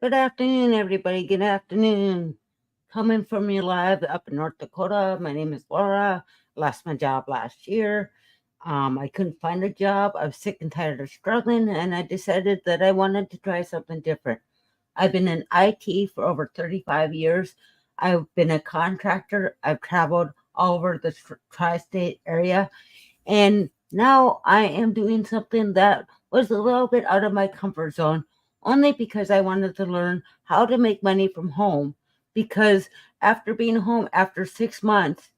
Good afternoon, everybody. Good afternoon. Coming from you live up in North Dakota. My name is Laura. Lost my job last year. I couldn't find a job. I was sick and tired of struggling, and I decided that I wanted to try something different. I've been in IT for over 35 years. I've been a contractor. I've traveled all over the tri state area, and now I am doing something that was a little bit out of my comfort zone, only because I wanted to learn how to make money from home. Because after being home after 6 months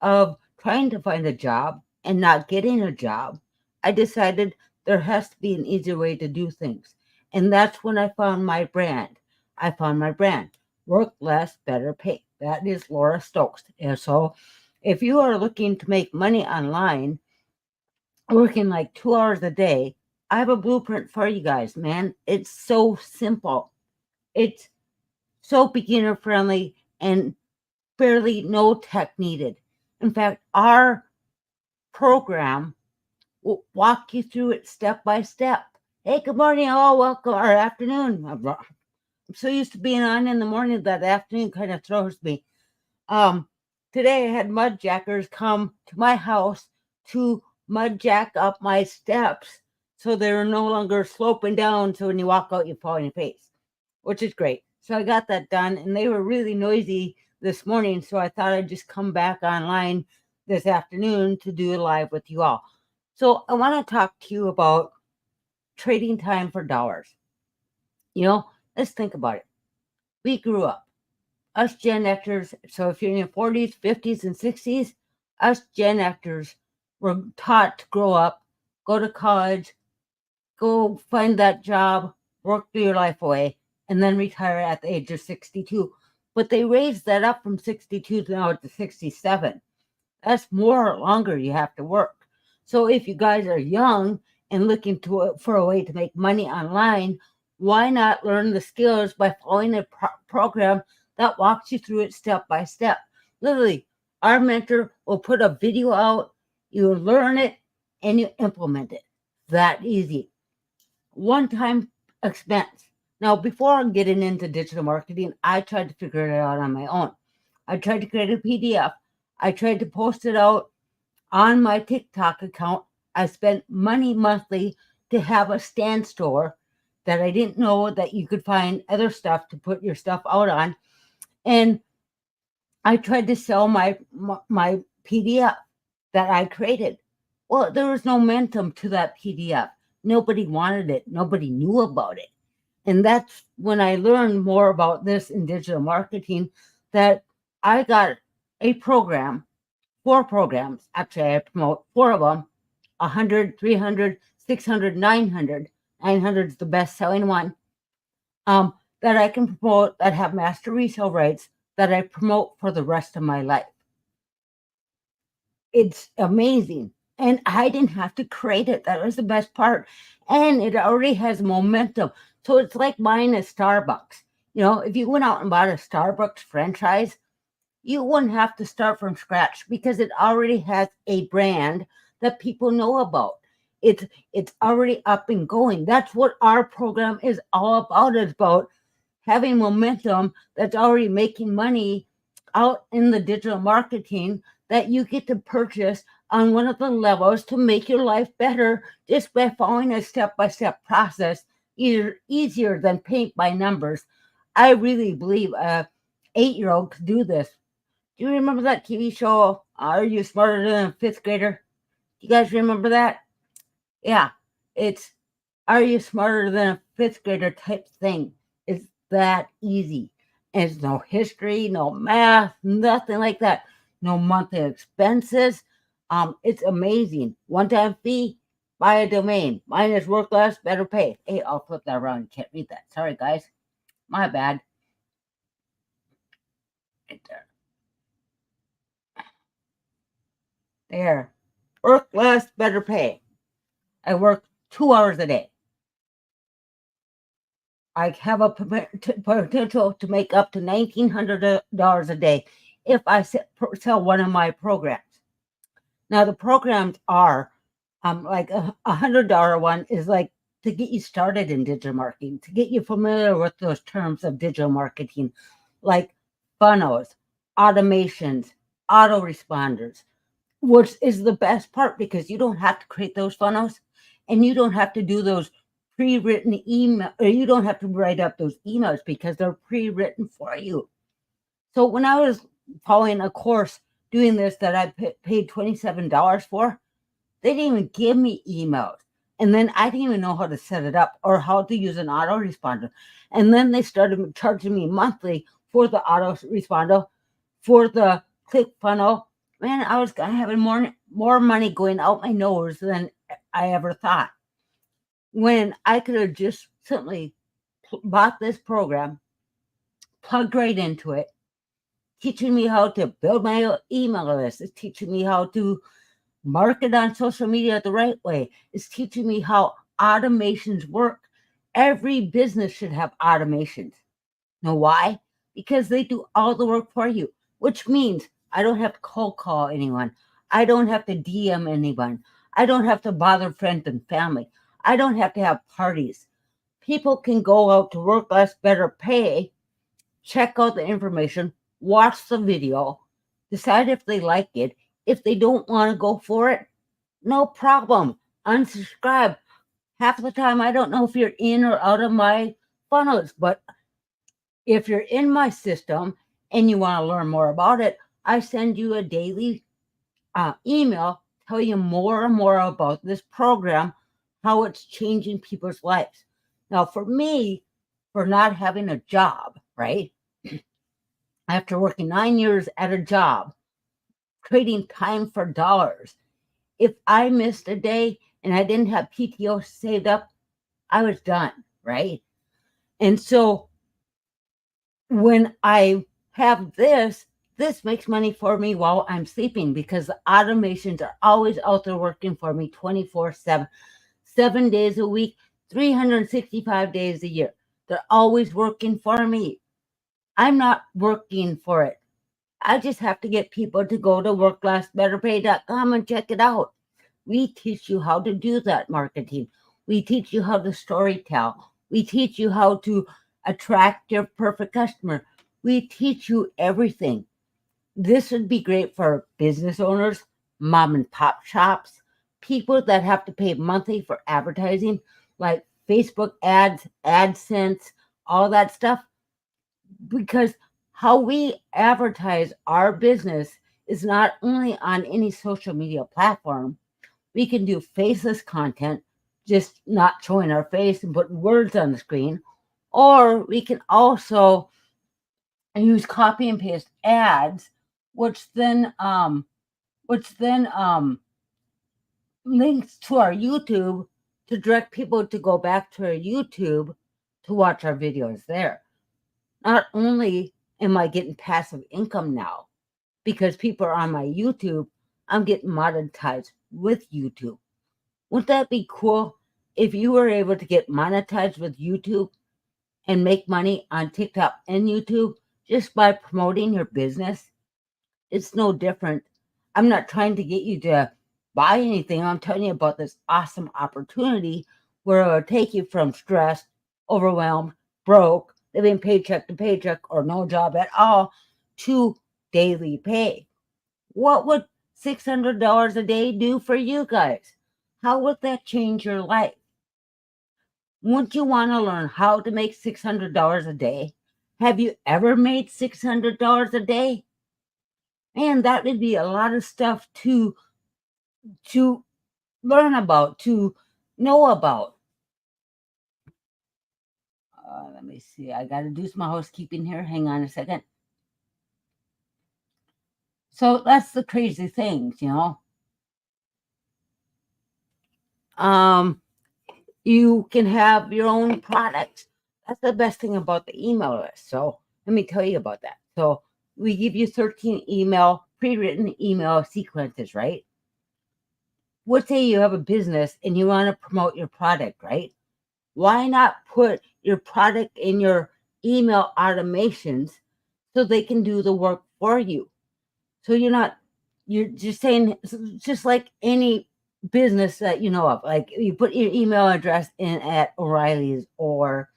of trying to find a job and not getting a job, I decided there has to be an easier way to do things. And that's when I found my brand. I found my brand, Work Less, Better Pay. That is Laura Stokes. And so if you are looking to make money online, working like 2 hours a day, I have a blueprint for you guys, man. It's so simple. It's so beginner friendly and barely no tech needed. In fact, our program will walk you through it step by step. Hey, good morning, all. Welcome, or afternoon. I'm so used to being on in the morning that the afternoon kind of throws me. Um, Today I had mud jackers come to my house to mud jack up my steps so they're no longer sloping down. So when you walk out, you fall on your face, which is great. So I got that done, and they were really noisy this morning. So I thought I'd just come back online this afternoon to do a live with you all. So I want to talk to you about trading time for dollars. Let's think about it. We grew up, us Gen Xers. So if you're in your 40s, 50s, and 60s, us Gen Xers were taught to grow up, go to college, go find that job, work through your life away, and then retire at the age of 62. But they raised that up from 62 to now to 67. That's more longer you have to work. So if you guys are young and looking for a way to make money online, why not learn the skills by following a program that walks you through it step by step? Literally, our mentor will put a video out, you learn it, and you implement it. That easy. One-time expense. Now, before getting into digital marketing, I tried to figure it out on my own. I tried to create a PDF. I tried to post it out on my TikTok account. I spent money monthly to have a stand store that I didn't know that you could find other stuff to put your stuff out on. And I tried to sell my PDF that I created. Well, there was no momentum to that PDF. Nobody wanted it. Nobody knew about it. And that's when I learned more about this in digital marketing, that I got a program, 4 programs. Actually, I promote 4 of them, 100, 300, 600, 900. 900 is the best selling one, that I can promote, that have master resale rights, that I promote for the rest of my life. It's amazing. And I didn't have to create it. That was the best part. And it already has momentum. So it's like buying a Starbucks. If you went out and bought a Starbucks franchise, you wouldn't have to start from scratch because it already has a brand that people know about. It's already up and going. That's what our program is all about. It's about having momentum that's already making money out in the digital marketing that you get to purchase on one of the levels to make your life better just by following a step-by-step process, easier than paint by numbers. I really believe a 8-year-old could do this. Do you remember that TV show, Are You Smarter Than a Fifth Grader? You guys remember that? Yeah, it's Are You Smarter Than a Fifth Grader type thing. It's that easy. And it's no history, no math, nothing like that. No monthly expenses. It's amazing. One-time fee, buy a domain. Mine is Work Less, Better Pay. Hey, I'll flip that around. You can't read that. Sorry, guys. My bad. Right there. There. Work less, better pay. I work 2 hours a day. I have a potential to make up to $1,900 a day if I sell one of my programs. Now, the programs are like $100 one is like to get you started in digital marketing, to get you familiar with those terms of digital marketing, like funnels, automations, autoresponders, which is the best part because you don't have to create those funnels and you don't have to do those pre-written email, or you don't have to write up those emails because they're pre-written for you. So when I was following a course doing this that I paid $27 for, they didn't even give me emails. And then I didn't even know how to set it up or how to use an autoresponder. And then they started charging me monthly for the autoresponder, for the ClickFunnels. Man, I was having more money going out my nose than I ever thought. When I could have just simply bought this program, plugged right into it, teaching me how to build my email list. It's teaching me how to market on social media the right way. It's teaching me how automations work. Every business should have automations. Know why? Because they do all the work for you, which means I don't have to cold call anyone. I don't have to DM anyone. I don't have to bother friends and family. I don't have to have parties. People can go out to work less, better pay, check out the information, watch the video, decide if they like it. If they don't want to go for it, no problem. Unsubscribe. Half the time, I don't know if you're in or out of my funnels, but if you're in my system and you want to learn more about it, I send you a daily email, tell you more and more about this program, how it's changing people's lives. Now, for me, for not having a job, right? After working 9 years at a job, trading time for dollars, if I missed a day and I didn't have PTO saved up, I was done, right? And so when I have this makes money for me while I'm sleeping because the automations are always out there working for me 24/7, 7 days a week, 365 days a year. They're always working for me. I'm not working for it. I just have to get people to go to worklessbetterpay.com and check it out. We teach you how to do that marketing. We teach you how to storytell. We teach you how to attract your perfect customer. We teach you everything. This would be great for business owners, mom and pop shops, people that have to pay monthly for advertising, like Facebook ads, AdSense, all that stuff. Because how we advertise our business is not only on any social media platform. We can do faceless content, just not showing our face and putting words on the screen. Or we can also use copy and paste ads, which then links to our YouTube to direct people to go back to our YouTube to watch our videos there. Not only am I getting passive income now because people are on my YouTube, I'm getting monetized with YouTube. Wouldn't that be cool if you were able to get monetized with YouTube and make money on TikTok and YouTube just by promoting your business? It's no different. I'm not trying to get you to buy anything. I'm telling you about this awesome opportunity where it will take you from stressed, overwhelmed, broke, living paycheck to paycheck or no job at all to daily pay. What would $600 a day do for you guys? How would that change your life? Wouldn't you want to learn how to make $600 a day? Have you ever made $600 a day? Man, that would be a lot of stuff to learn about, to know about. Let me see. I got to do some housekeeping here. Hang on a second. So that's the crazy things, you can have your own products. That's the best thing about the email list. So let me tell you about that. So we give you 13 pre-written email sequences, right? Let's say you have a business and you want to promote your product, right? Why not put your product in your email automations so they can do the work for you? So you're just saying, just like any business that you know of. Like you put your email address in at O'Reilly's or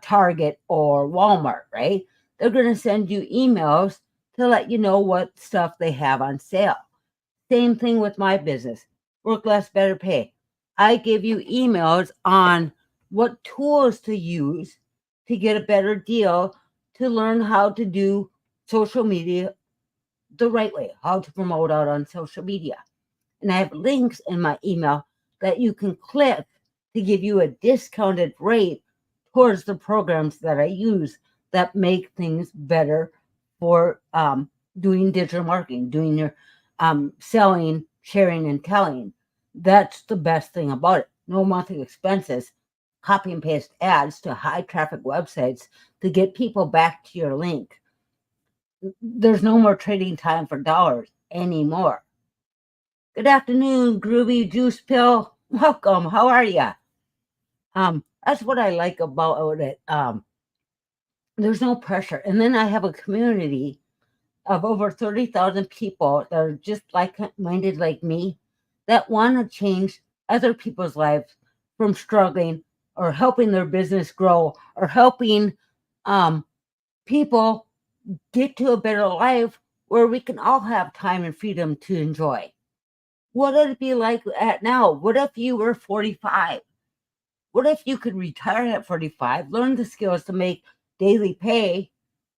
Target or Walmart, right? They're going to send you emails to let you know what stuff they have on sale. Same thing with my business, Work Less, Better Pay. I give you emails on what tools to use to get a better deal, to learn how to do social media the right way, how to promote out on social media. And I have links in my email that you can click to give you a discounted rate towards the programs that I use that make things better for doing digital marketing, doing your selling, sharing, and telling. That's the best thing about it. No monthly expenses. Copy and paste ads to high traffic websites to get people back to your link. There's no more trading time for dollars anymore. Good afternoon, Groovy Juice Pill. Welcome. How are you? That's what I like about it. There's no pressure. And then I have a community of over 30,000 people that are just like-minded like me that want to change other people's lives from struggling or helping their business grow or helping people get to a better life where we can all have time and freedom to enjoy. What would it be like at now? What if you were 45? What if you could retire at 45, learn the skills to make daily pay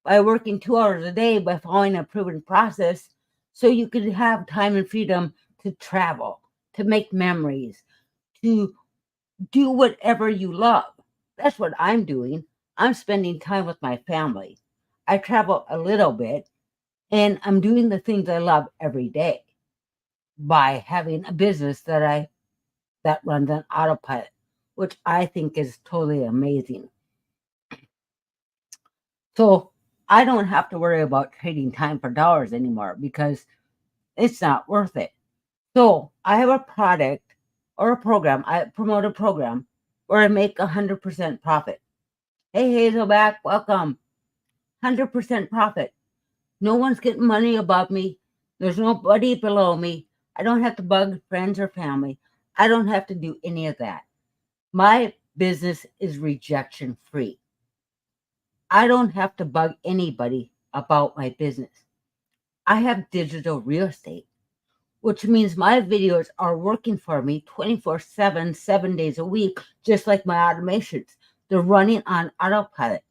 by working 2 hours a day by following a proven process so you could have time and freedom to travel, to make memories, to do whatever you love? That's what I'm doing. I'm spending time with my family. I travel a little bit and I'm doing the things I love every day by having a business that runs on autopilot, which I think is totally amazing. So I don't have to worry about trading time for dollars anymore because it's not worth it. So I have a product or a program. I promote a program where I make 100% profit. Hey, Hazelback, welcome. 100% profit. No one's getting money above me. There's nobody below me. I don't have to bug friends or family. I don't have to do any of that. My business is rejection free. I don't have to bug anybody about my business. I have digital real estate, which means my videos are working for me 24/7, 7 days a week, just like my automations. They're running on autopilot.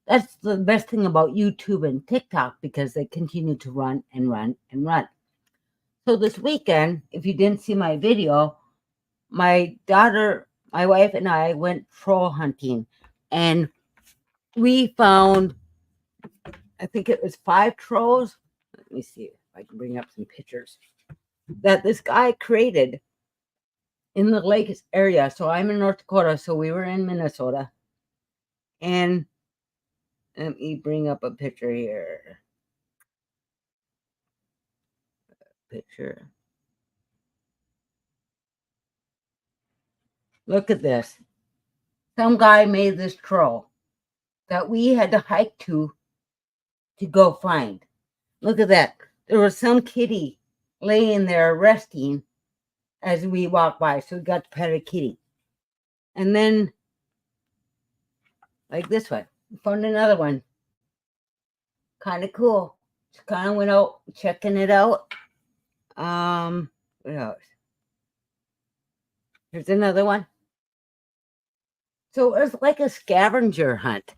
That's the best thing about YouTube and TikTok because they continue to run and run and run. So this weekend, if you didn't see my video, my daughter, my wife, and I went troll hunting, and we found, I think it was 5 trolls. Let me see if I can bring up some pictures that this guy created in the lake area. So I'm in North Dakota, so we were in Minnesota. And let me bring up a picture here. Picture. Look at this. Some guy made this troll that we had to hike to go find. Look at that. There was some kitty laying there resting as we walked by. So we got to pet a kitty. And then, like this one, we found another one. Kind of cool. Just kind of went out checking it out. What else? Here's another one. So it was like a scavenger hunt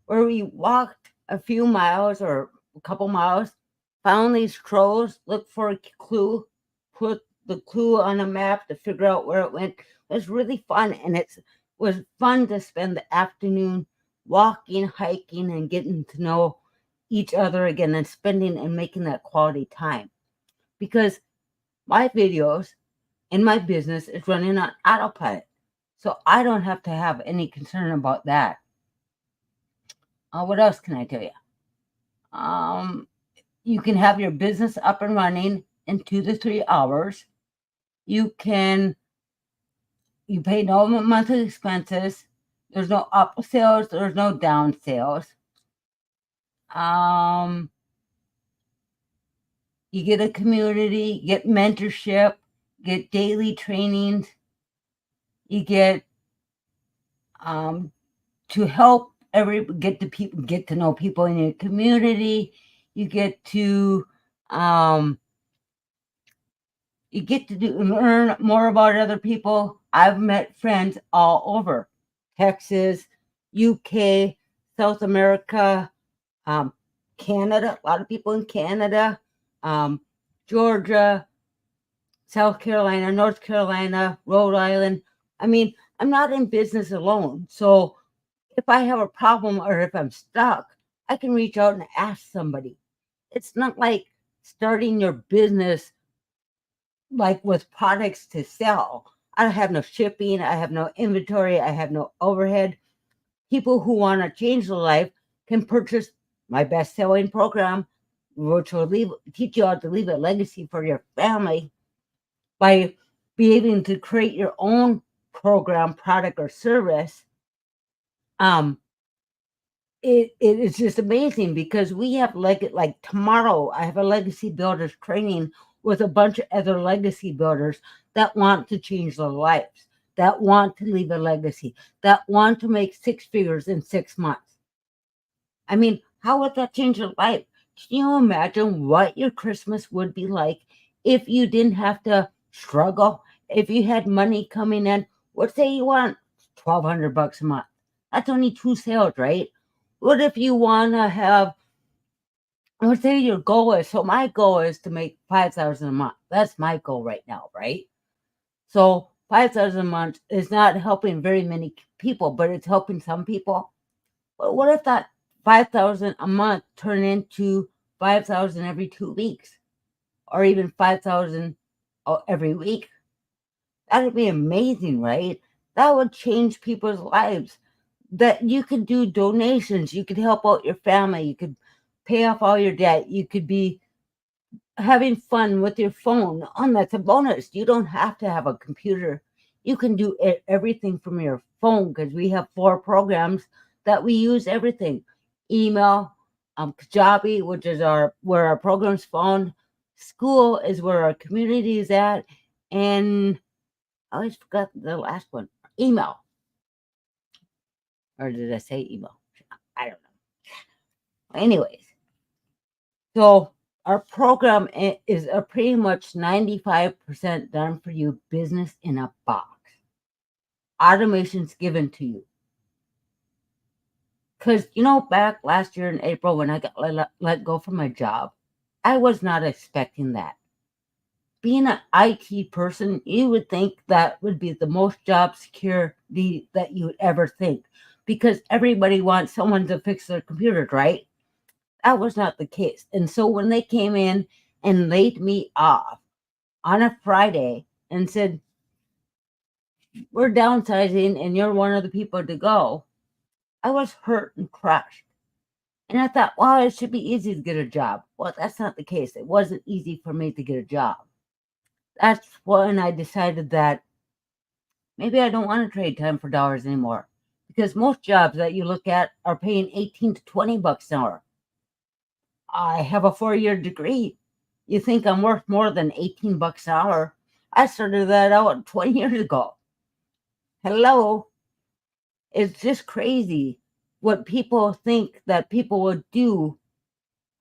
where we walked a few miles or a couple miles, found these trolls, looked for a clue, put the clue on a map to figure out where it went. It was really fun, and it was fun to spend the afternoon walking, hiking, and getting to know each other again and spending and making that quality time. Because my videos and my business is running on autopilot. So I don't have to have any concern about that. What else can I tell you? You can have your business up and running in 2 to 3 hours. You pay no monthly expenses. There's no up sales. There's no down sales. You get a community, you get mentorship, get daily trainings, you get to help get to know people in your community. You get to learn more about other people. I've met friends all over Texas, UK, South America, Canada. A lot of people in Canada, Georgia, South Carolina, North Carolina, Rhode Island. I mean, I'm not in business alone. So if I have a problem or if I'm stuck, I can reach out and ask somebody. It's not like starting your business like with products to sell. I have no shipping, I have no inventory, I have no overhead. People who want to change their life can purchase my best-selling program, which will teach you how to leave a legacy for your family by being able to create your own program, product, or service. It is just amazing because we have like tomorrow I have a legacy builders training with a bunch of other legacy builders that want to change their lives, that want to leave a legacy, that want to make six figures in 6 months. I mean, how would that change your life? Can you imagine what your Christmas would be like if you didn't have to struggle? If you had money coming in, let's say you want $1,200 a month. That's only 2 sales, right? What if you want to have, let's say your goal is, so my goal is to make 5,000 a month. That's my goal right now, right? So 5,000 a month is not helping very many people, but it's helping some people. But what if that 5,000 a month turn into 5,000 every 2 weeks, or even 5,000 every week? That would be amazing, right? That would change people's lives. That you could do donations, you could help out your family, you could pay off all your debt, you could be having fun with your phone. That's a bonus. You don't have to have a computer. You can do everything from your phone because we have 4 programs that we use everything. Email, Kajabi, which is where our program's found. School is where our community is at. And I always forgot the last one. Email. Or did I say email? I don't know. Anyways, so our program is a pretty much 95% done for you business in a box. Automation's given to you. Because, back last year in April when I got let go from my job, I was not expecting that. Being an IT person, you would think that would be the most job security that you would ever think. Because everybody wants someone to fix their computers, right? That was not the case. And so when they came in and laid me off on a Friday and said, we're downsizing and you're one of the people to go, I was hurt and crushed. And I thought, well, it should be easy to get a job. Well, that's not the case. It wasn't easy for me to get a job. That's when I decided that maybe I don't want to trade time for dollars anymore. Because most jobs that you look at are paying 18 to 20 bucks an hour. I have a 4-year degree. You think I'm worth more than 18 bucks an hour? I started that out 20 years ago. Hello. It's just crazy what people think that people would do,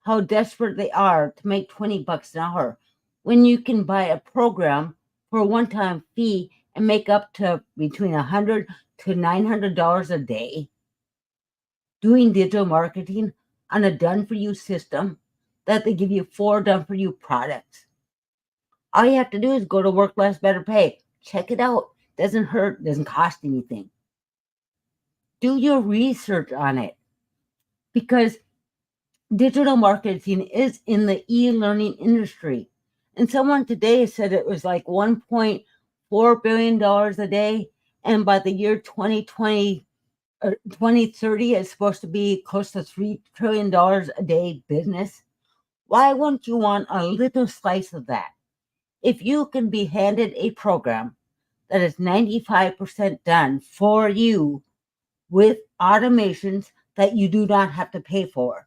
how desperate they are to make 20 bucks an hour when you can buy a program for a one-time fee and make up to between $100 to $900 a day doing digital marketing on a done-for-you system that they give you 4 done-for-you products. All you have to do is go to Work Less, Better Pay. Check it out. Doesn't hurt, doesn't cost anything. Do your research on it because digital marketing is in the e-learning industry. And someone today said it was like $1.4 billion a day. And by the year 2020 or 2030, it's supposed to be close to $3 trillion a day business. Why wouldn't you want a little slice of that? If you can be handed a program that is 95% done for you with automations that you do not have to pay for,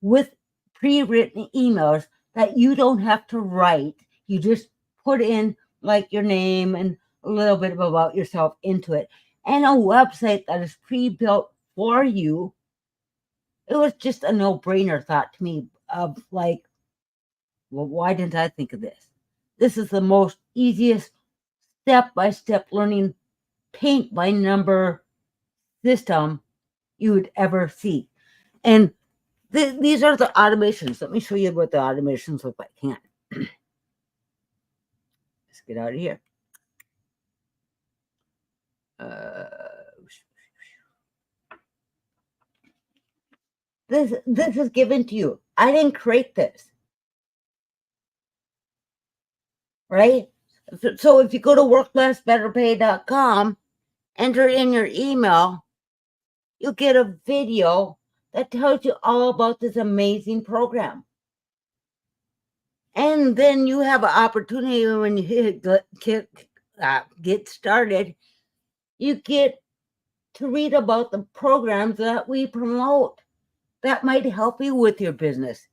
with pre-written emails that you don't have to write, you just put in like your name and a little bit about yourself into it, and a website that is pre-built for you. It was just a no-brainer thought to me of like, well, why didn't I think of this? This is the most easiest step-by-step learning paint by number system you would ever see. And these are the automations. Let me show you what the automations look like. Hang on. Let's get out of here. This is given to you. I didn't create this. Right? So if you go to worklessbetterpay.com, enter in your email, you'll get a video that tells you all about this amazing program. And then you have an opportunity when you get started, you get to read about the programs that we promote that might help you with your business.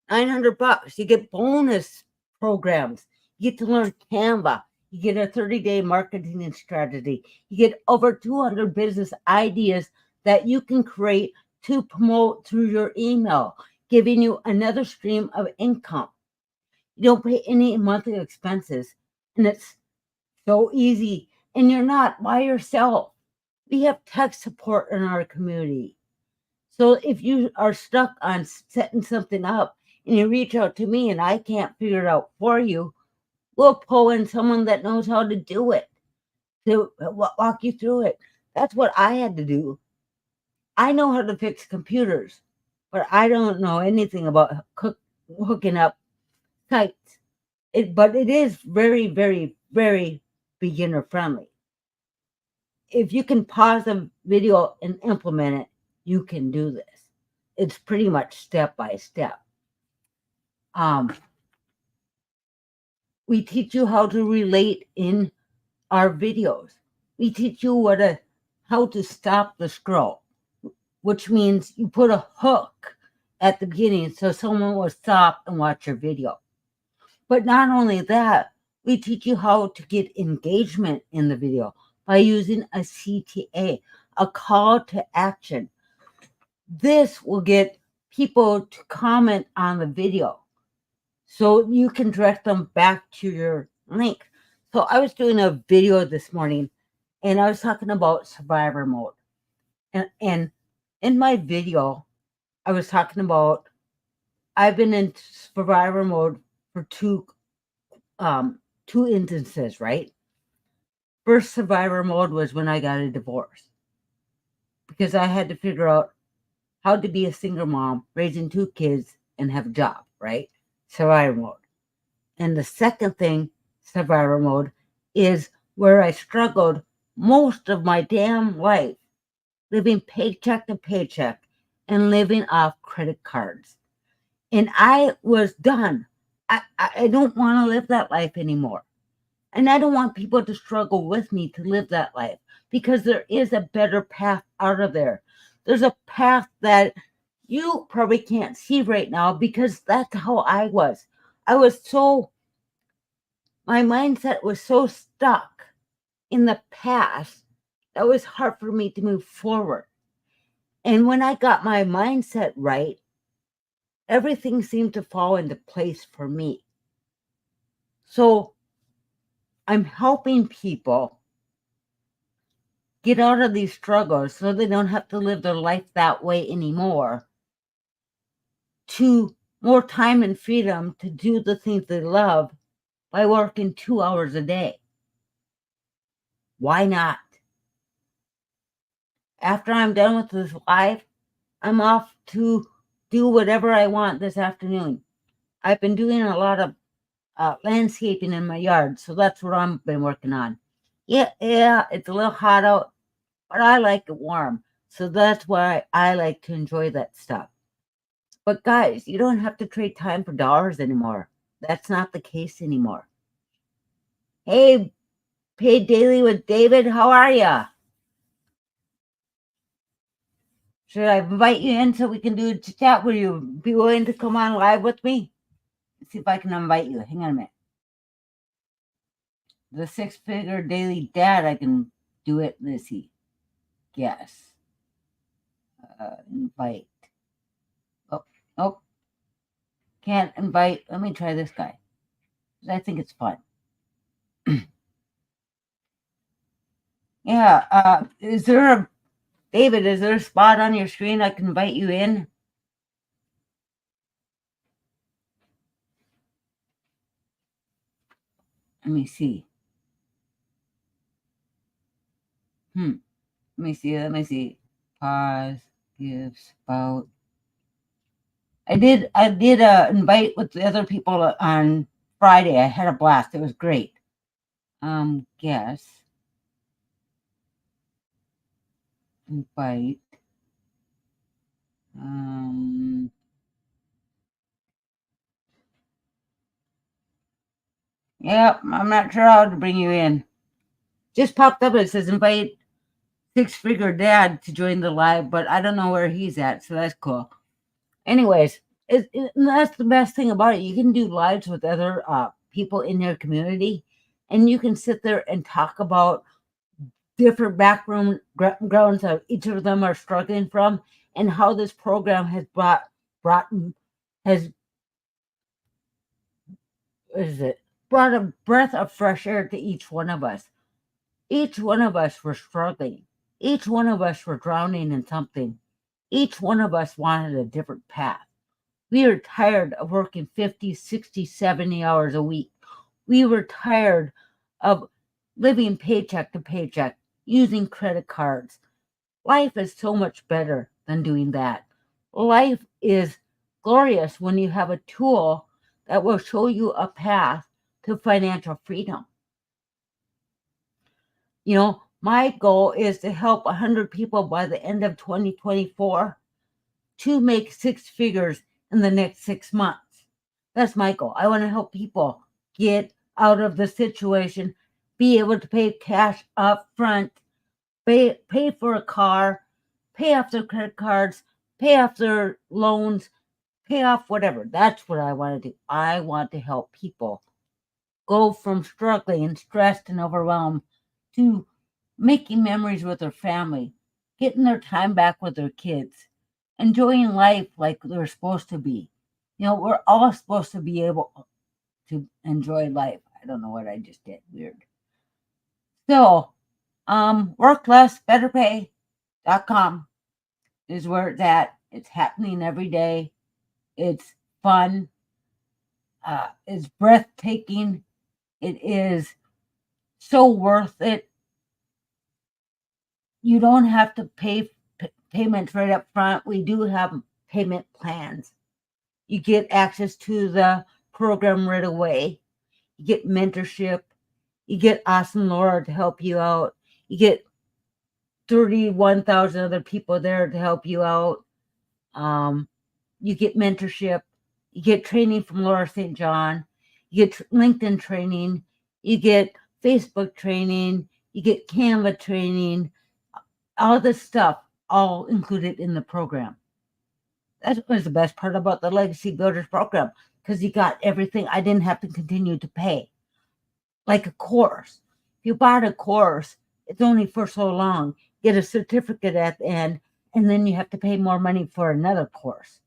$900, you get bonus programs. You get to learn Canva. You get a 30-day marketing strategy. You get over 200 business ideas that you can create to promote through your email, giving you another stream of income. You don't pay any monthly expenses, and it's so easy. And you're not by yourself. We have tech support in our community. So if you are stuck on setting something up and you reach out to me and I can't figure it out for you, we'll pull in someone that knows how to do it, to walk you through it. That's what I had to do. I know how to fix computers, but I don't know anything about hooking up sites. But it is very, very, very beginner friendly. If you can pause a video and implement it, you can do this. It's pretty much step by step. We teach you how to relate in our videos. We teach you how to stop the scroll, which means you put a hook at the beginning so someone will stop and watch your video. But not only that, we teach you how to get engagement in the video by using a CTA, a call to action. This will get people to comment on the video so you can direct them back to your link. So I was doing a video this morning and I was talking about survivor mode. And in my video, I was talking about I've been in survivor mode for two instances, right? First survivor mode was when I got a divorce because I had to figure out how to be a single mom, raising 2 kids, and have a job, right? Survivor mode. And the second thing, survivor mode, is where I struggled most of my damn life, living paycheck to paycheck and living off credit cards. And I was done. I don't want to live that life anymore. And I don't want people to struggle with me to live that life because there is a better path out of there. There's a path that you probably can't see right now because that's how I was. My mindset was so stuck in the past that it was hard for me to move forward. And when I got my mindset right, everything seemed to fall into place for me. So I'm helping people get out of these struggles so they don't have to live their life that way anymore, to more time and freedom to do the things they love by working 2 hours a day. Why not? After I'm done with this live, I'm off to do whatever I want this afternoon. I've been doing a lot of landscaping in my yard, so that's what I've been working on. Yeah, it's a little hot out, but I like it warm. So that's why I like to enjoy that stuff. But guys, you don't have to trade time for dollars anymore. That's not the case anymore. Hey, Paid Daily with David, how are ya? Should I invite you in so we can do a chat? Will you be willing to come on live with me? Let's see if I can invite you. Hang on a minute. the six-figure daily dad, I can do it. Let's see. Yes. Invite. Oh, oh, can't invite. Let me try this guy. I think it's fun. Yeah. David, is there a spot on your screen I can invite you in? Let me see. Let me see. Pause. Give spout. I did invite with the other people on Friday. I had a blast. It was great. Guess. Invite. Yep, I'm not sure how to bring you in. Just popped up. It says invite six-figure dad to join the live, but I don't know where he's at, so that's cool. Anyways, that's the best thing about it. You can do lives with other people in your community, and you can sit there and talk about different backgrounds that each of them are struggling from, and how this program has brought a breath of fresh air to each one of us. Each one of us were struggling. Each one of us were drowning in something. Each one of us wanted a different path. We were tired of working 50, 60, 70 hours a week. We were tired of living paycheck to paycheck, using credit cards. Life is so much better than doing that. Life is glorious when you have a tool that will show you a path to financial freedom. You know, my goal is to help 100 people by the end of 2024 to make six figures in the next 6 months. That's my goal. I want to help people get out of the situation, be able to pay cash up front, pay for a car, pay off their credit cards, pay off their loans, pay off whatever. That's what I want to do. I want to help people go from struggling, stressed, and overwhelmed to making memories with their family, getting their time back with their kids, enjoying life like they're supposed to be. You know, we're all supposed to be able to enjoy life. I don't know what I just did. Weird. So, worklessbetterpay.com is where it's at. It's happening every day. It's fun. It's breathtaking. It is so worth it. You don't have to pay payments right up front. We do have payment plans. You get access to the program right away. You get mentorship. You get awesome Laura to help you out. You get 31,000 other people there to help you out. You get mentorship. You get training from Laura St. John. You get LinkedIn training. You get Facebook training. You get Canva training. All this stuff, all included in the program. That was the best part about the Legacy Builders program, because you got everything. I didn't have to continue to pay. Like a course. If you bought a course, it's only for so long. Get a certificate at the end, and then you have to pay more money for another course.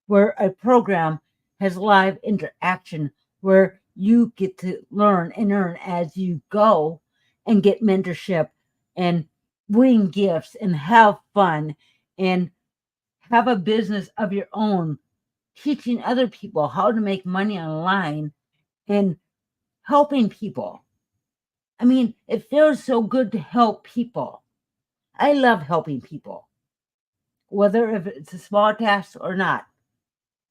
Where a program has live interaction, where you get to learn and earn as you go and get mentorship and win gifts and have fun and have a business of your own, teaching other people how to make money online and helping people. I mean, it feels so good to help people. I love helping people, whether if it's a small task or not,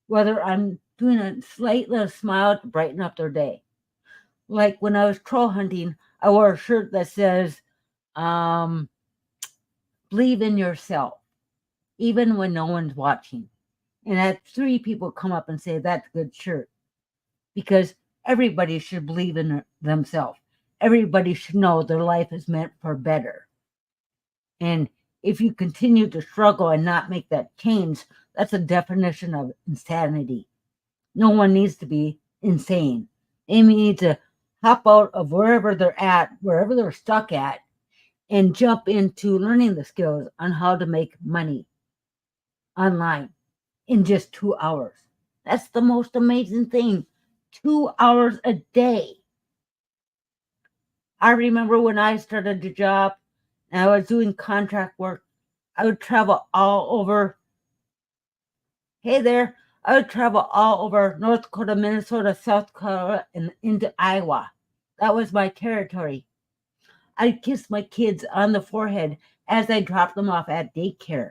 whether I'm doing a slight little smile to brighten up their day. Like when I was troll hunting, I wore a shirt that says, believe in yourself, even when no one's watching. And I had 3 people come up and say, that's a good shirt. Because everybody should believe in themselves. Everybody should know their life is meant for better. And if you continue to struggle and not make that change, that's a definition of insanity. No one needs to be insane. They need to hop out of wherever they're at, wherever they're stuck at, and jump into learning the skills on how to make money online in just 2 hours. That's the most amazing thing. 2 hours a day. I remember when I started the job and I was doing contract work, I would travel all over. Hey there. I would travel all over North Dakota, Minnesota, South Dakota, and into Iowa. That was my territory. I'd kiss my kids on the forehead as I dropped them off at daycare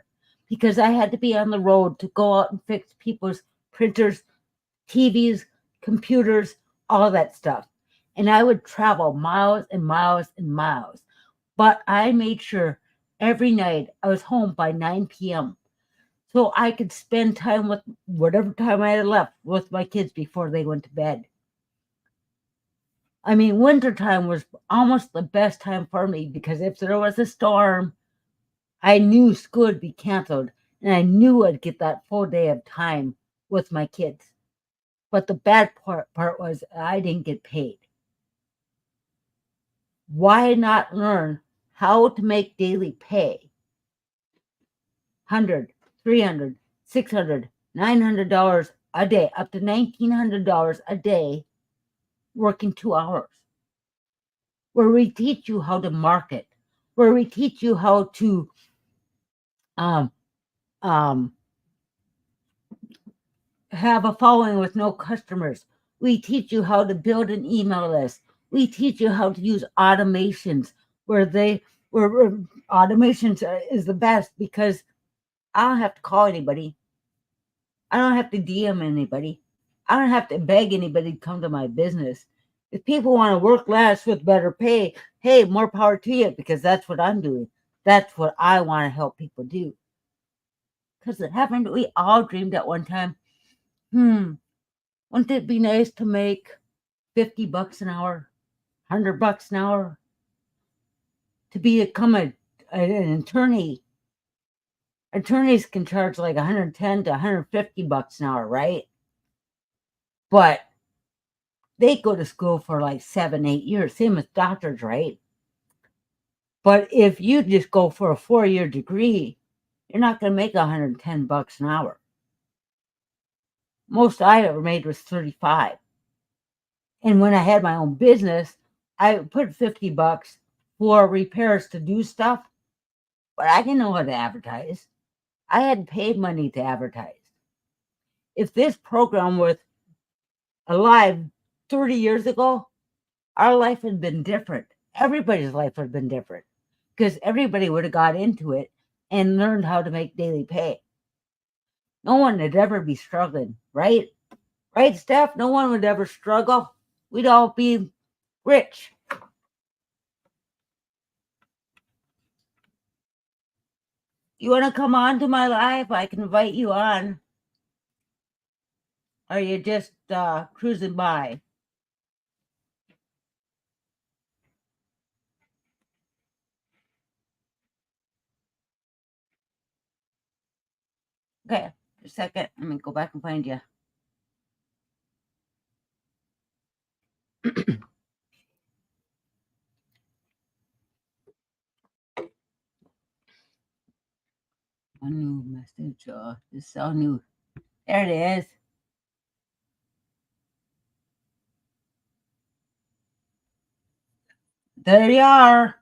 because I had to be on the road to go out and fix people's printers, TVs, computers, all that stuff. And I would travel miles and miles and miles. But I made sure every night I was home by 9 p.m. so I could spend time with whatever time I had left with my kids before they went to bed. I mean, wintertime was almost the best time for me because if there was a storm, I knew school would be canceled and I knew I'd get that full day of time with my kids. But the bad part was I didn't get paid. Why not learn how to make daily pay? 100, 300, 600, $900 a day, up to $1,900 a day, working 2 hours. Where we teach you how to market, where we teach you how to um, um, have a following with no customers. We teach you how to build an email list. We teach you how to use automations where automations is the best because I don't have to call anybody. I don't have to DM anybody. I don't have to beg anybody to come to my business. If people want to work less with better pay, hey, more power to you because that's what I'm doing. That's what I want to help people do. Because it happened, we all dreamed at one time, wouldn't it be nice to make $50 an hour, $100 an hour, to become an attorney? Attorneys can charge like 110 to 150 bucks an hour, right? But they go to school for like 7, 8 years, same as doctors, right? But if you just go for a 4-year degree, you're not going to make 110 bucks an hour. Most I ever made was 35. And when I had my own business, I put 50 bucks for repairs to do stuff, but I didn't know how to advertise. I had paid money to advertise. If this program was alive 30 years ago, our life had been different. Everybody's life would have been different because everybody would have got into it and learned how to make daily pay. No one would ever be struggling, right? Right, Steph? No one would ever struggle. We'd all be rich. You want to come on to my live? I can invite you on. Or you just cruising by? Okay, just a second. Let me go back and find you. A new message. This is all new. There it is. There you are.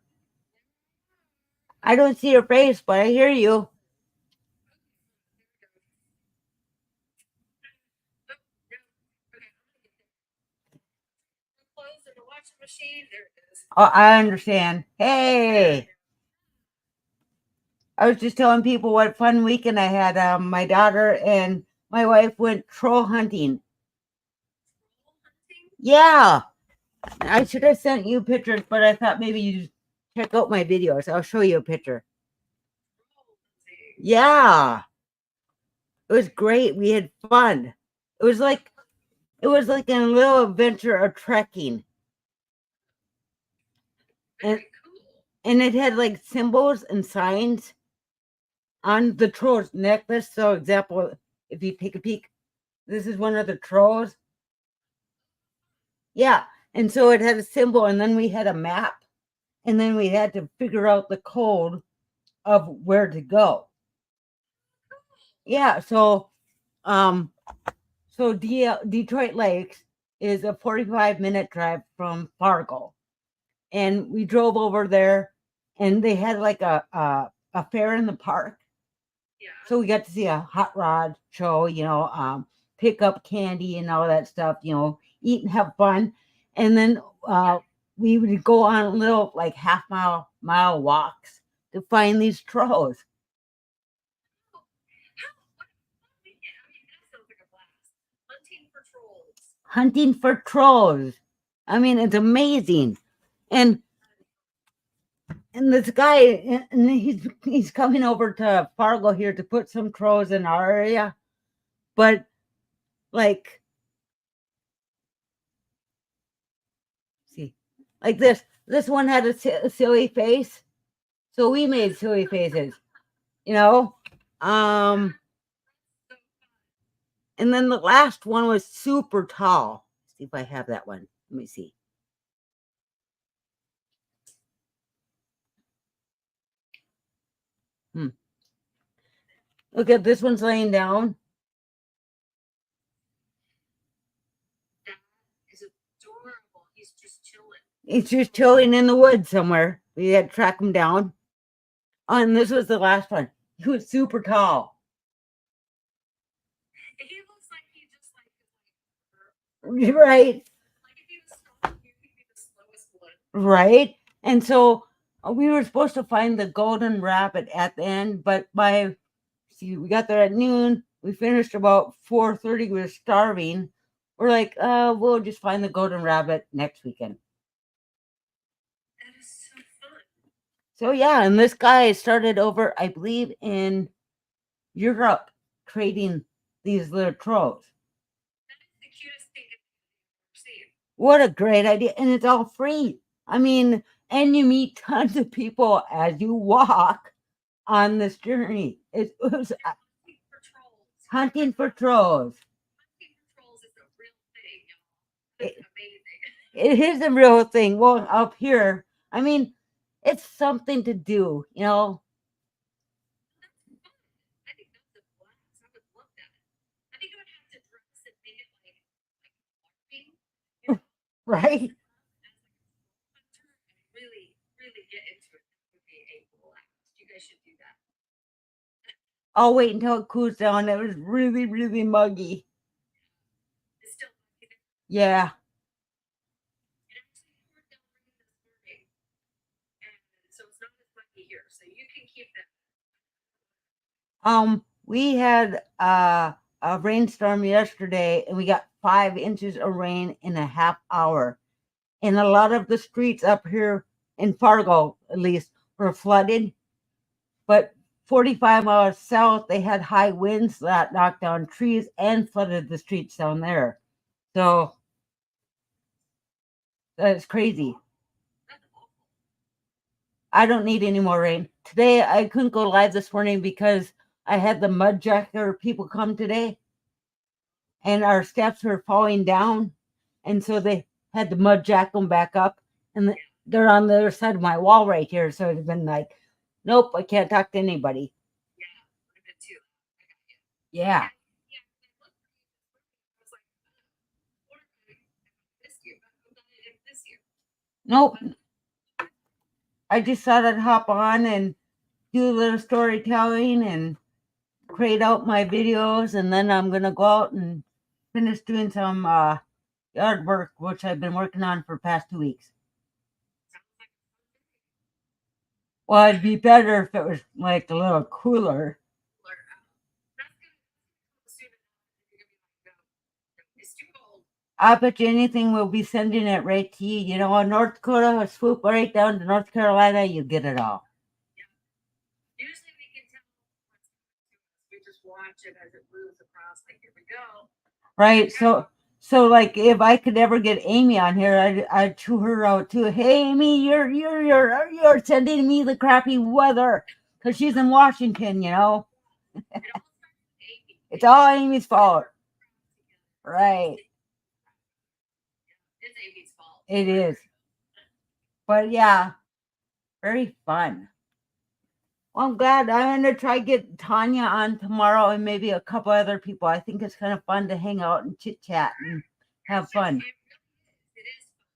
I don't see your face, but I hear you. Oh, I understand. Hey, I was just telling people what a fun weekend I had. My daughter and my wife went troll hunting. Yeah, I should have sent you pictures, but I thought maybe you'd check out my videos. I'll show you a picture. Yeah, it was great. We had fun. It was like a little adventure of trekking. And and it had like symbols and signs on the troll's necklace. So example, if you take a peek, this is one of the trolls. Yeah, And so it had a symbol, and then we had a map, and then we had to figure out the code of where to go. Yeah, so Detroit Lakes is a 45-minute drive from Fargo. And we drove over there, and they had like a fair in the park. Yeah. So we got to see a hot rod show, pick up candy and all that stuff, eat and have fun. And then we would go on little like half-mile walks to find these trolls. Hunting for trolls. I mean, it's amazing. And this guy, and he's coming over to Fargo here to put some trolls in our area. But like, see, like this one had a silly face. So we made silly faces, and then the last one was super tall. Let's see if I have that one. Let me see. Look at this one's laying down. That is adorable. He's just chilling. He's just chilling in the woods somewhere. We had to track him down. Oh, and this was the last one. He was super tall. He looks like he just right. Like if he was strong, he would be the slowest one. Right. And so we were supposed to find the golden rabbit at the end, but we got there at noon. We finished about 4:30. We were starving. We're like, we'll just find the golden rabbit next weekend. That is so fun. So yeah, and this guy started over, I believe, in Europe trading these little trolls. That is the cutest thing I've ever seen. What a great idea. And it's all free. I mean, and you meet tons of people as you walk on this journey. It was hunting for trolls. Hunting for trolls is a real thing, y'all. That's amazing. It is a real thing. Well, up here, I mean, it's something to do, I think that's a blast. I would love that. I think I would have to dress and make it like LARPing. Right? Really, really get into it. That would be a blast. You guys should do that. I'll wait until it cools down. It was really, really muggy. It's still muggy there? Yeah. It actually poured down rain this morning. And so it's not as muggy here. So you can keep that. We had a rainstorm yesterday, and we got 5 inches of rain in a half hour. And a lot of the streets up here in Fargo, at least, were flooded. But 45 miles south, they had high winds that knocked down trees and flooded the streets down there. So that's crazy. I don't need any more rain. Today, I couldn't go live this morning because I had the Mudjacker people come today, and our steps were falling down, and so they had to Mudjack them back up, and they're on the other side of my wall right here. So it's been like, nope, I can't talk to anybody. Yeah, I've been too. Yeah. Nope. I just thought I'd hop on and do a little storytelling and create out my videos, and then I'm gonna go out and finish doing some yard work, which I've been working on for the past 2 weeks. Well, it'd be better if it was like a little cooler. I bet you anything we'll be sending it right to you. In North Dakota, a swoop right down to North Carolina, you get it all. Usually we can tell what's coming to us. We just watch it as it moves across. Like, here we go. Right. So like, if I could ever get Amy on here, I'd chew her out too. Hey, Amy, you're sending me the crappy weather because she's in Washington. It's all Amy's fault. Right. It's Amy's fault. It is. But yeah, very fun. Well, I'm glad. I'm gonna try get Tanya on tomorrow and maybe a couple other people. I think it's kind of fun to hang out and chit chat and have fun. It really is. It is fun.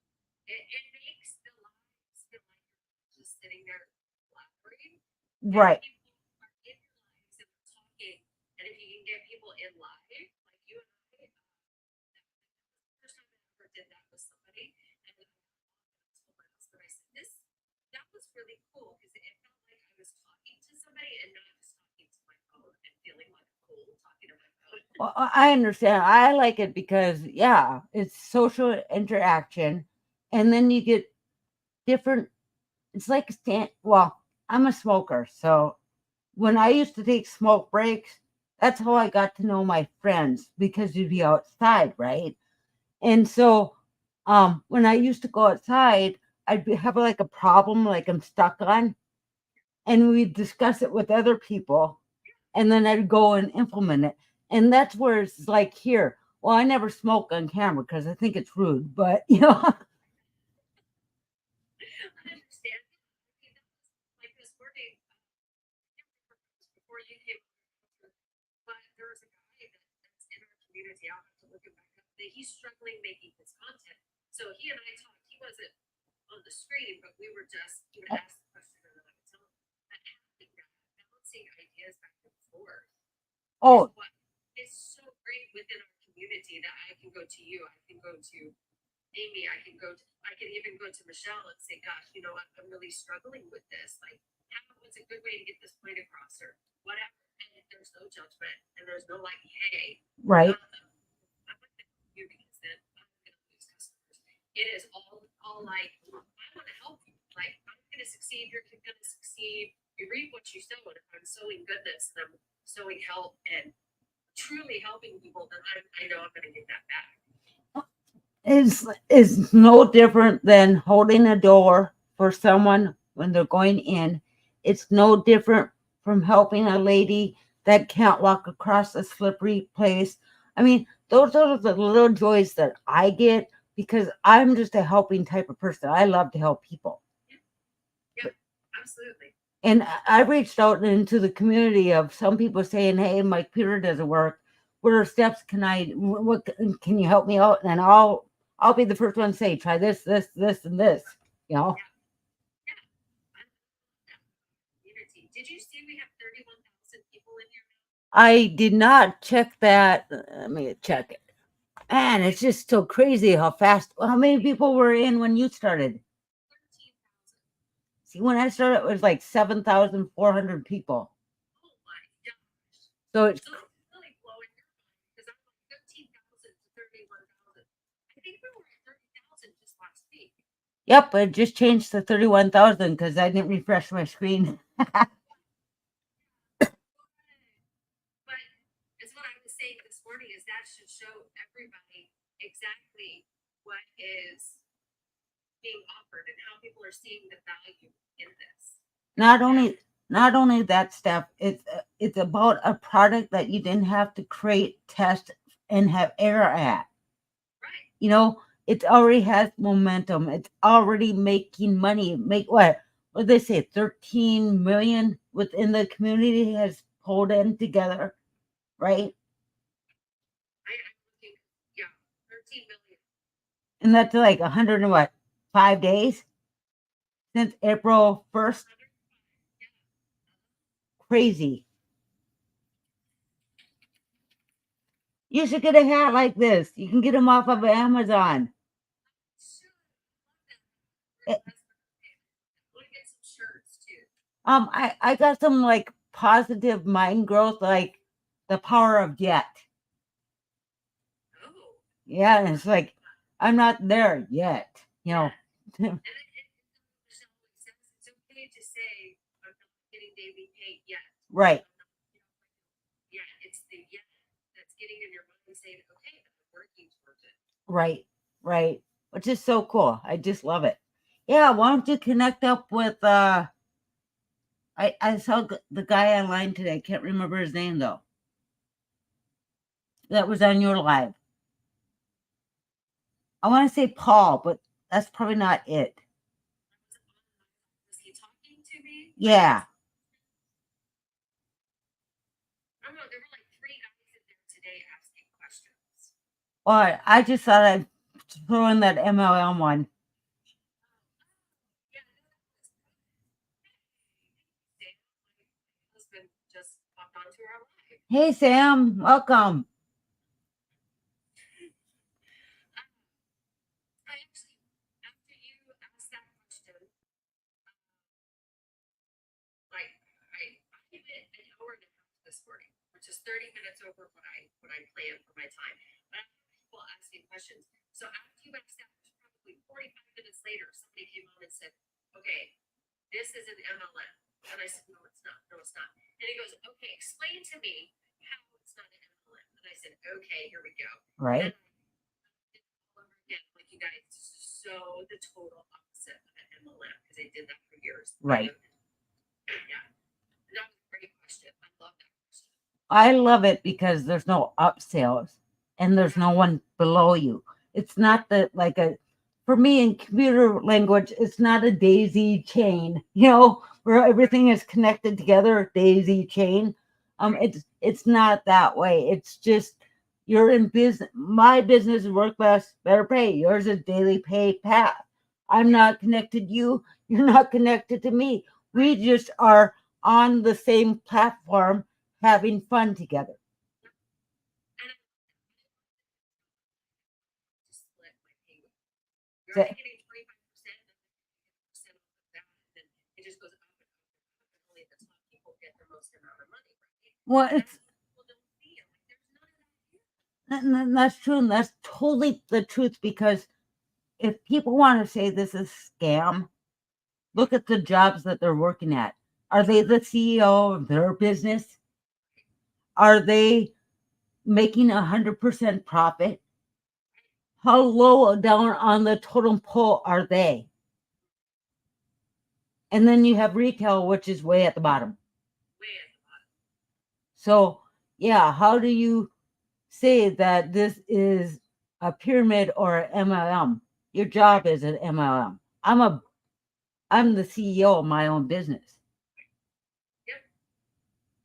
It makes the lives feel like you're just sitting there collaborating. Right. People are in your lives and we're talking. And if you can get people in live, like you and I, the first time I ever did that with somebody, and then I told my husband, I said, that was really cool because it felt like I was talking to somebody and not just talking to my phone and feeling like a fool talking to my phone. Well, I understand. I like it because, yeah, it's social interaction. And then you get different, it's like, well, I'm a smoker. So when I used to take smoke breaks, that's how I got to know my friends because you'd be outside, right? And so when I used to go outside, have like a problem like I'm stuck on, and we'd discuss it with other people, and then I'd go and implement it. And that's where it's like here. Well, I never smoke on camera because I think it's rude, but I understand. I mean, that was like this morning, before you came over, but there was a guy that's in our community. I'll have to look him back up. That he's struggling making his content. So he and I talked. He wasn't on the screen, but we were just, he would ask the question and then I would tell him. But having that, balancing ideas back and forth oh, is what is so great within our community that I can go to you, I can go to Amy, I can even go to Michelle and say, gosh, you know what, I'm really struggling with this. Like, what's a good way to get this point across or whatever? And there's no judgment and there's no like, hey, right. I'm not going to help you because then I'm going to lose customers. It is all like, I want to help you. Like, I'm going to succeed, you're going to succeed. You reap what you sow. And if I'm sowing goodness and I'm sowing help and truly helping people, then I know I'm going to get that back. Is no different than holding a door for someone when they're going in. It's no different from helping a lady that can't walk across a slippery place. I mean, those are the little joys that I get because I'm just a helping type of person. I love to help people. Yeah, absolutely. And I reached out into the community of some people saying, "Hey, my computer doesn't work. What are steps what can you help me out?" And I'll be the first one to say, "Try this, this, this, and this." You know. Yeah. Unity. Did you see we have 31,000 people in here now? I did not check that. Let me check it. Man, it's just so crazy how fast. How many people were in when you started? 13,000. See, when I started, it was like 7,400 people. Oh my gosh. So it's So it's really blowing your mind because I'm like 13,000 to 31,000. I think we were at 30,000 just last week. yep. It just changed to 31,000 because I didn't refresh my screen. But as what I was saying this morning is that should show everybody exactly what is being offered and how people are seeing the value in this. Not only that stuff, it's about a product that you didn't have to create, test, and have error at. Right. It already has momentum. It's already making money. Make what they say, 13 million within the community has pulled in together, right? I'm looking, yeah, 13 million. And that's like 100 and what, 5 days since April 1st. Yeah. Crazy. You should get a hat like this. You can get them off of Amazon. I want to get some shirts too. I got some like positive mind growth, like the power of yet. Oh. Yeah, and it's like I'm not there yet, And Michelle says it's okay to say I'm not getting daily paid yet. right, Yeah, it's the yet that's getting in your mind saying, okay, I'm working towards it. right, which is so cool. I just love it. Yeah, why don't you connect up with I saw the guy online today. I can't remember his name though. That was on your live. I want to say Paul, but That's probably not it. Was he talking to me? Yeah. I don't know. There were like 3 guys in there today asking questions. Well, I just thought I'd throw in that MLM one. Yeah, no, that was good. Hey, my husband just popped onto our live. Hey, Sam, welcome. I actually, after you asked that question, like I went an hour and a half this morning, which is 30 minutes over what I planned for my time. But I had people asking questions. So after you asked that, probably 45 minutes later, somebody came on and said, "Okay, this is an MLM." And I said, "No, it's not. No, it's not." And he goes, "Okay, explain to me how it's not an MLM." And I said, "Okay, here we go." Right. And I did it all over again, like you guys, so the total opposite of an MLM because they did that for years. Right. Yeah. That was a great question. I love that question. I love it because there's no upsells and there's no one below you. It's not that like for me in computer language, it's not a daisy chain, where everything is connected together, daisy chain. It's not that way. It's just you're in business. My business is work less, better pay. Yours is daily pay path. I'm not connected to you. You're not connected to me. We just are on the same platform having fun together. And I just split my pay. You're So- only getting 25% and then 50% off of that, and then it just goes up and up and up. And only the top people get the most amount of money, right? Well, That's what people don't see. I'm like, there's none of that here. that's true, and that's totally the truth. Because if people want to say this is scam, look at the jobs that they're working at. Are they the CEO of their business? Are they making 100% profit? How low down on the totem pole are they? And then you have retail, which is way at the bottom. Way at the bottom. So, yeah, how do you say that this is a pyramid or an MLM? Your job is an MLM. I'm the CEO of my own business. Yep.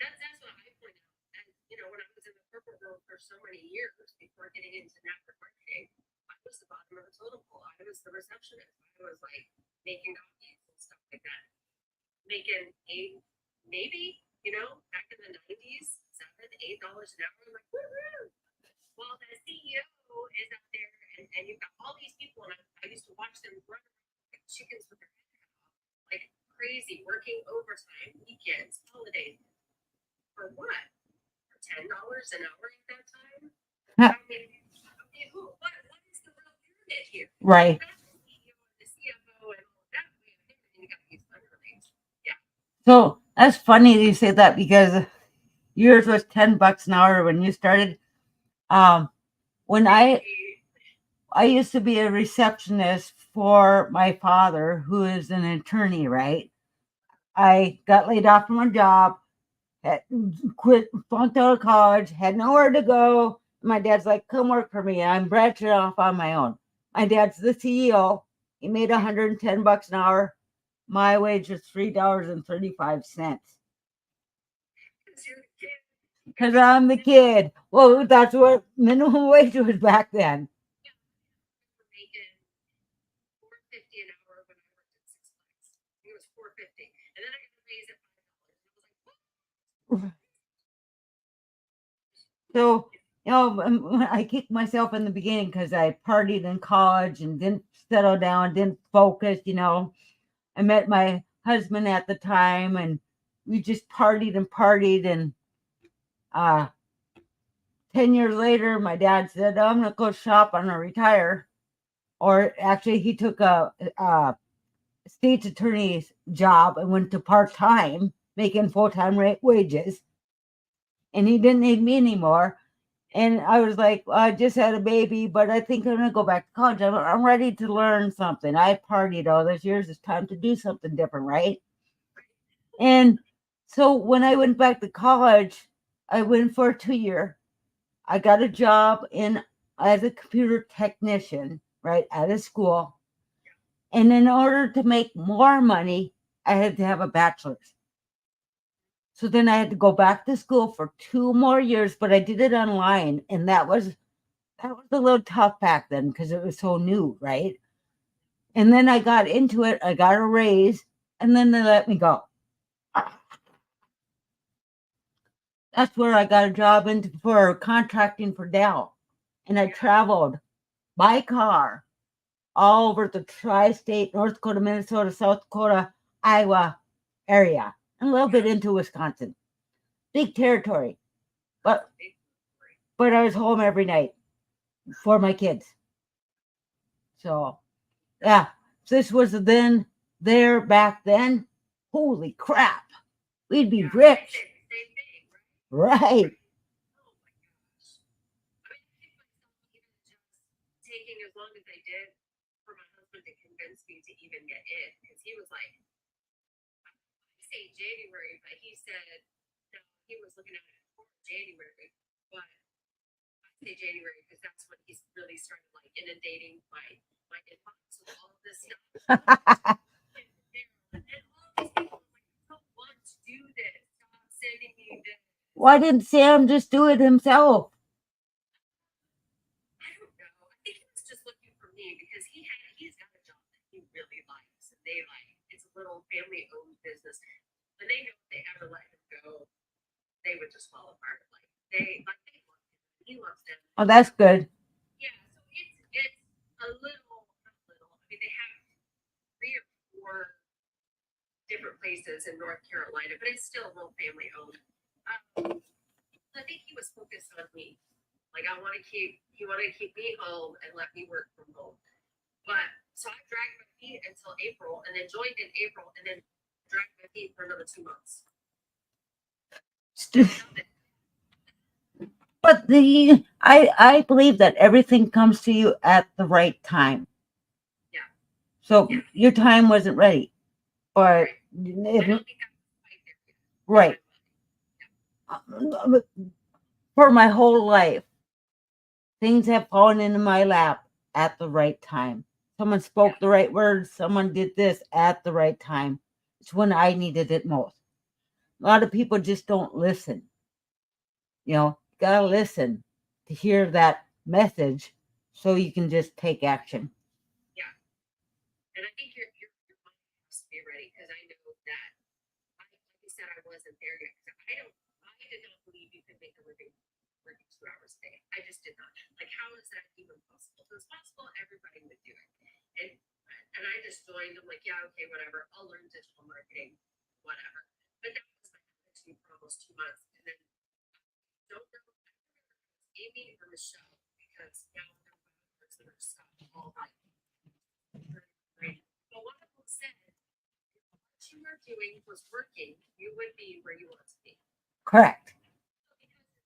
That's what I point out. And when I was in the corporate world for so many years before getting into network marketing, I was the bottom of the totem pole. I was the receptionist. I was like making copies and stuff like that. Making maybe, back in the 90s, $7, $8 an hour. I'm like, woo-hoo. While the CEO is out there and you've got all these people, and I used to watch them run like chickens with their head cut off, like crazy, working overtime, weekends, holidays. For what? For $10 an hour at that time? I mean, what is the real pyramid here? Right. You got the CEO and the CFO and all that way up there, and you got these underlings. Yeah. So that's funny you say that, because yours was $10 an hour when you started. When I used to be a receptionist for my father, who is an attorney, right? I got laid off from a job, had quit, flunked out of college, had nowhere to go. My dad's like, come work for me. I'm branching off on my own. My dad's the CEO. He made $110 an hour. My wage was $3.35. Because I'm the kid. Well, that's what minimum wage was back then. Making $4.50 an hour when I worked at Six Flags. It was $4.50, and then I got a raise at $5. I was like, what? So, I kicked myself in the beginning because I partied in college and didn't settle down, didn't focus. I met my husband at the time, and we just partied and partied. And 10 years later, my dad said, I'm going to go shop. I'm going to retire. Or actually, he took a state's attorney's job and went to part-time, making full-time wages. And he didn't need me anymore. And I was like, well, I just had a baby, but I think I'm going to go back to college. I'm ready to learn something. I partied all those years. It's time to do something different, right? And so when I went back to college, I went for a 2-year. I got a job as a computer technician, right, at a school. And in order to make more money, I had to have a bachelor's. So then I had to go back to school for 2 more years, but I did it online, and that was a little tough back then because it was so new, right? And then I got into it, I got a raise, and then they let me go. That's where I got a job for contracting for Dell. And I traveled by car all over the tri-state, North Dakota, Minnesota, South Dakota, Iowa area, and a little bit into Wisconsin. Big territory. But I was home every night for my kids. So yeah, this was then there back then. Holy crap. We'd be rich. Same thing, Right. right? Oh my gosh. I mean, I think myself even just taking as long as I did for my husband to convince me to even get in, because he was like, I say January, but he said no, he was looking at it for January, but I say January because that's when he's really started like inundating my inbox with all of this stuff. And all these people were like, I don't want to do this. Stop sending me this. Why didn't Sam just do it himself? I don't know. I think he was just looking for me because he's got a job that he really likes, and they like it's a little family owned business. When they know if they ever let him go, they would just fall apart. Like they love him. He loves them. Oh, that's good. Yeah, so it's a little not little. I mean they have 3 or 4 different places in North Carolina, but it's still a little family owned. I think he was focused on me. Like he wanted to keep me home and let me work from home. But so I dragged my feet until April and then joined in April and then dragged my feet for another 2 months. But I believe that everything comes to you at the right time. Yeah. So Yeah. your time wasn't ready. But Right. I don't think I was quite there yet. right. For my whole life, things have fallen into my lap at the right time. Someone spoke the right words. Someone did this at the right time. It's when I needed it most. A lot of people just don't listen. You gotta listen to hear that message so you can just take action. Yeah. And I think your mind has to be ready because I know that like you said, I wasn't there yet. I did not believe you could make a living working 2 hours a day. I just did not. Like, how is that even possible? If it was possible, everybody would do it. And I just joined. I'm like, yeah, okay, whatever. I'll learn digital marketing, whatever. But that was my attitude for almost 2 months. And then don't know if I remember if it was Amy or Michelle because now they're members that are stuff all right. But one of them said, if what you were doing was working, you would be where you want to be. Correct.